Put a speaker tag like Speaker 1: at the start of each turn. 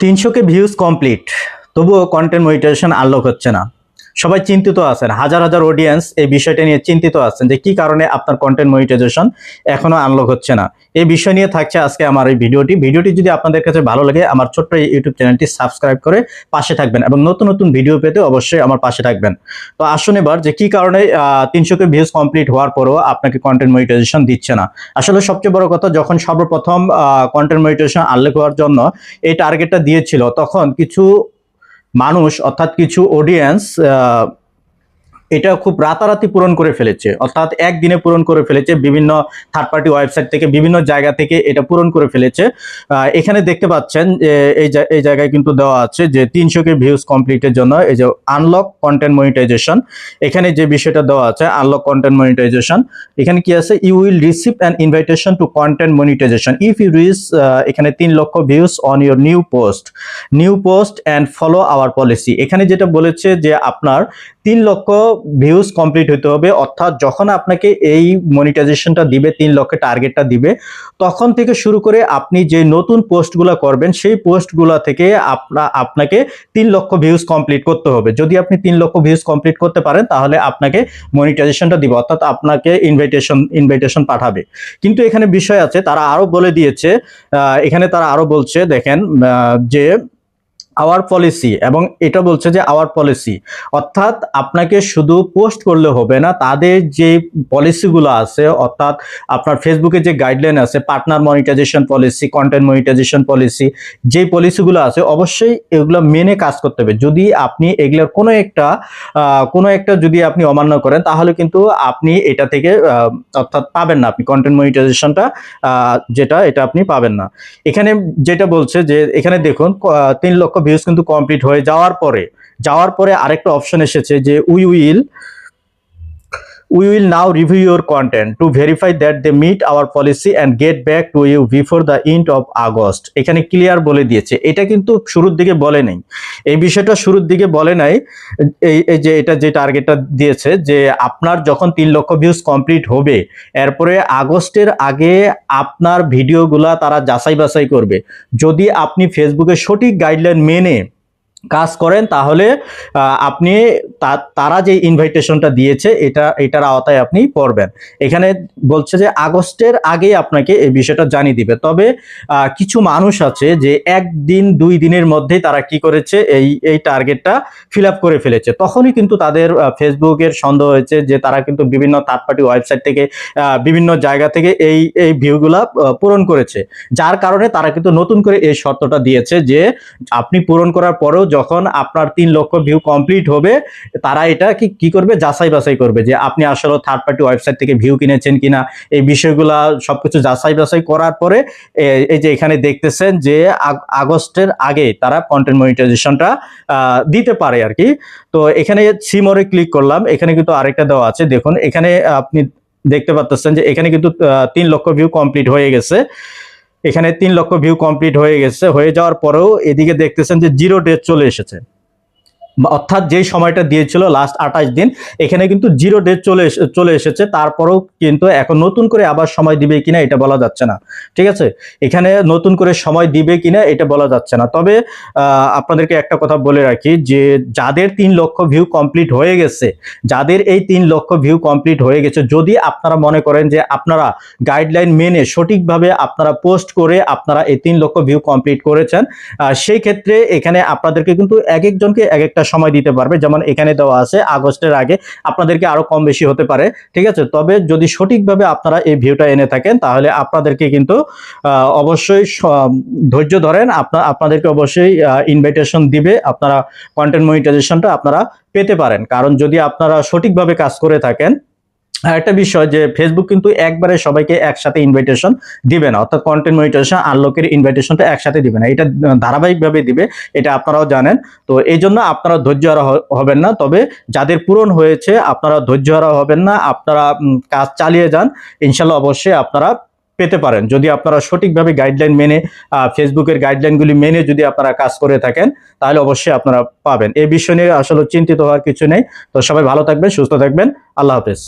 Speaker 1: 300 K views complete, তবুও content monetization unlock হচ্ছে না। সবাই চিন্তিত আছেন, হাজার হাজার অডিয়েন্স এই বিষয়টা নিয়ে চিন্তিত আছেন যে কি কারণে আপনার কন্টেন্ট মনিটাইজেশন এখনো আনলক হচ্ছে না। এই বিষয় নিয়ে থাকছে আজকে আমার এই ভিডিওটি যদি আপনাদের কাছে ভালো লাগে আমার ছোট্ট এই ইউটিউব চ্যানেলটি সাবস্ক্রাইব করে পাশে থাকবেন এবং নতুন নতুন ভিডিও পেতে অবশ্যই আমার পাশে থাকবেন। তো আসুন এবার যে কি কারণে 300 কে ভিউজ কমপ্লিট হওয়ার পরও আপনাকে কন্টেন্ট মনিটাইজেশন দিচ্ছে না। আসলে সবচেয়ে বড় কথা, যখন সর্বপ্রথম কন্টেন্ট মনিটাইজেশন আনলক হওয়ার জন্য এই টার্গেটটা দিয়েছিল, তখন কিছু মানুষ অর্থাৎ কিছু অডিয়েন্স এটা খুব রাতারাতি পূরণ করে ফেলেছে, অর্থাৎ একদিনে পূরণ করে ফেলেছে। বিভিন্ন থার্ড পার্টি ওয়েবসাইট থেকে, বিভিন্ন জায়গা থেকে এটা পূরণ করে ফেলেছে। এখানে দেখতে পাচ্ছেন এই জায়গায় কিন্তু দেওয়া আছে যে 300 কে ভিউজ কমপ্লিটের জন্য এই যে আনলক কন্টেন্ট মনিটাইজেশন, এখানে যে বিষয়টা দেওয়া আছে আনলক কন্টেন্ট মনিটাইজেশন, এখানে কি আছে, you will receive an invitation to content monetization if you reach এখানে 3 লক্ষ views on your new post and follow our policy. এখানে যেটা বলেছে যে আপনার 3 লক্ষ ভিউজ কমপ্লিট হতে হবে, অর্থাৎ যখন আপনাকে এই মনিটাইজেশনটা দিবে, 3 লক্ষের টার্গেটটা দিবে, তখন থেকে শুরু করে আপনি যে নতুন পোস্টগুলো করবেন সেই পোস্টগুলো থেকে আপনাকে 3 লক্ষ ভিউজ কমপ্লিট করতে হবে। যদি আপনি 3 লক্ষ ভিউজ কমপ্লিট করতে পারেন তাহলে আপনাকে মনিটাইজেশনটা দিবে, অর্থাৎ আপনাকে ইনভাইটেশন পাঠাবে। কিন্তু এখানে বিষয় আছে, তারা আরো বলে দিয়েছে, এখানে তারা আরো বলছে, দেখেন যে আওয়ার পলিসি, এবং এটা বলছে যে আওয়ার পলিসি, অর্থাৎ আপনাকে শুধু পোস্ট করলে হবে না, তাদের যে পলিসিগুলো আছে, অর্থাৎ আপনার ফেসবুকে যে গাইডলাইন আছে, partner monetization policy, content monetization policy, যে পলিসিগুলো আছে অবশ্যই এগুলো মেনে কাজ করতে হবে। যদি আপনি এগুলোর কোনো একটা যদি আপনি অমান্য করেন তাহলে কিন্তু আপনি এটা থেকে অর্থাৎ পাবেন না, আপনি কন্টেন্ট মনিটাইজেশনটা যেটা এটা আপনি পাবেন না। এখানে যেটা বলছে যে এখানে দেখুন 3 লক্ষ ভিউজ কিন্তু কমপ্লিট হয়ে যাওয়ার পরে আরেকটা অপশন এসেছে যে we will now review your content to verify that they meet our policy and get back to you before the end of August. এখানে ক্লিয়ার বলে দিয়েছে, এটা কিন্তু শুরুর দিকে বলে নাই, এই বিষয়টা শুরুর দিকে বলে নাই। এই যে এটা যে টার্গেটটা দিয়েছে যে আপনার যখন 3 লক্ষ ভিউজ কমপ্লিট হবে, এরপরে আগস্টের আগে আপনার ভিডিওগুলা তারা যাচাই বাছাই করবে। যদি আপনি ফেসবুকে সঠিক গাইডলাইন মেনে কাজ করেন তাহলে আপনি তারা যে ইনভাইটেশনটা দিয়েছে এটার আওতায় আপনি পড়বেন। এখানে বলছে যে আগস্টের আগে আপনাকে এই বিষয়টা জানিয়ে দিবে। তবে কিছু মানুষ আছে যে 1-2 দিনের মধ্যেই তারা কি করেছে, এই টার্গেটটা ফিল আপ করে ফেলেছে। তখনই কিন্তু তাদের ফেসবুকের সন্দেহ হয়েছে যে তারা কিন্তু বিভিন্ন থার্ড পার্টি ওয়েবসাইট থেকে, বিভিন্ন জায়গা থেকে এই ভিউগুলা পূরণ করেছে, যার কারণে তারা কিন্তু নতুন করে এই শর্তটা দিয়েছে যে আপনি পূরণ করার পরেও যখন আপনার 3 লক্ষ ভিউ কমপ্লিট হবে, তারা এটা কি করবে, যাচাই বাছাই করবে যে আপনি আসলে থার্ড পার্টি ওয়েবসাইট থেকে ভিউ কিনেছেন কিনা। এই বিষয়গুলা সবকিছু যাচাই বাছাই করার পরে এই যে এখানে দেখতেছেন যে আগস্টের আগে তারা কন্টেন্ট মনিটাইজেশনটা দিতে পারে আর কি। তো এখানে সি মোরে ক্লিক করলাম, এখানে কিন্তু আরেকটা দেওয়া আছে, দেখুন এখানে আপনি দেখতে পাচ্ছেন যে এখানে কিন্তু 3 লক্ষ ভিউ কমপ্লিট হয়ে গেছে। এখানে 3 লক্ষ ভিউ কমপ্লিট হয়ে গেছে, হয়ে যাওয়ার পরেও এদিকে দেখতেছেন যে 0 ডেজ চলে এসেছে, অর্থাৎ যেই সময়টা দিয়েছিল লাস্ট 28 দিন, এখানে কিন্তু 0 ডেজ চলে এসেছে। তারপরেও কিন্তু এখন নতুন করে আবার সময় দিবে কিনা এটা বলা যাচ্ছে না, ঠিক আছে। এখানে নতুন করে সময় দিবে কিনা এটা বলা যাচ্ছে না। তবে আপনাদেরকে একটা কথা বলে রাখি যে যাদের 3 লক্ষ ভিউ কমপ্লিট হয়ে গেছে, যাদের এই 3 লক্ষ ভিউ কমপ্লিট হয়ে গেছে, যদি আপনারা মনে করেন যে আপনারা গাইডলাইন মেনে সঠিকভাবে আপনারা পোস্ট করে আপনারা এই 3 লক্ষ ভিউ কমপ্লিট করেছেন, সেই ক্ষেত্রে এখানে আপনাদেরকে কিন্তু এক একজনকে এক একটা সময় দিতে পারবে। যেমন এখানে দেওয়া আছে আগস্টের আগে, আপনাদেরকে আরো কম বেশি হতে পারে, ঠিক আছে। তবে যদি সঠিকভাবে আপনারা এই ভিউটা এনে থাকেন তাহলে আপনাদেরকে কিন্তু অবশ্যই ধৈর্য ধরেন, আপনাদেরকে অবশ্যই ইনভাইটেশন দিবে, আপনারা কন্টেন্ট মনিটাইজেশনটা আপনারা পেতে পারেন। কারণ যদি আপনারা সঠিকভাবে কাজ করে থাকেন, একটা বিষয় যে ফেসবুক কিন্তু একবারে সবাইকে একসাথে ইনভাইটেশন দিবে না, অর্থাৎ কন্টেন্ট মনিটাইজেশন আনলকের ইনভাইটেশনটা একসাথে দিবে না, এটা ধারাবাহিকভাবে দিবে, এটা আপনারাও জানেন। তো এই জন্য আপনারা ধৈর্য হারা হবেন না। তবে যাদের পূরণ হয়েছে আপনারা ধৈর্য হারা হবেন না, আপনারা কাজ চালিয়ে যান, ইনশাল্লাহ অবশ্যই আপনারা পেতে পারেন। যদি আপনারা সঠিকভাবে গাইডলাইন মেনে, ফেসবুকের গাইডলাইনগুলি মেনে যদি আপনারা কাজ করে থাকেন তাহলে অবশ্যই আপনারা পাবেন। এই বিষয় নিয়ে আসলে চিন্তিত হওয়ার কিছু নেই। তো সবাই ভালো থাকবেন, সুস্থ থাকবেন, আল্লাহ হাফেজ।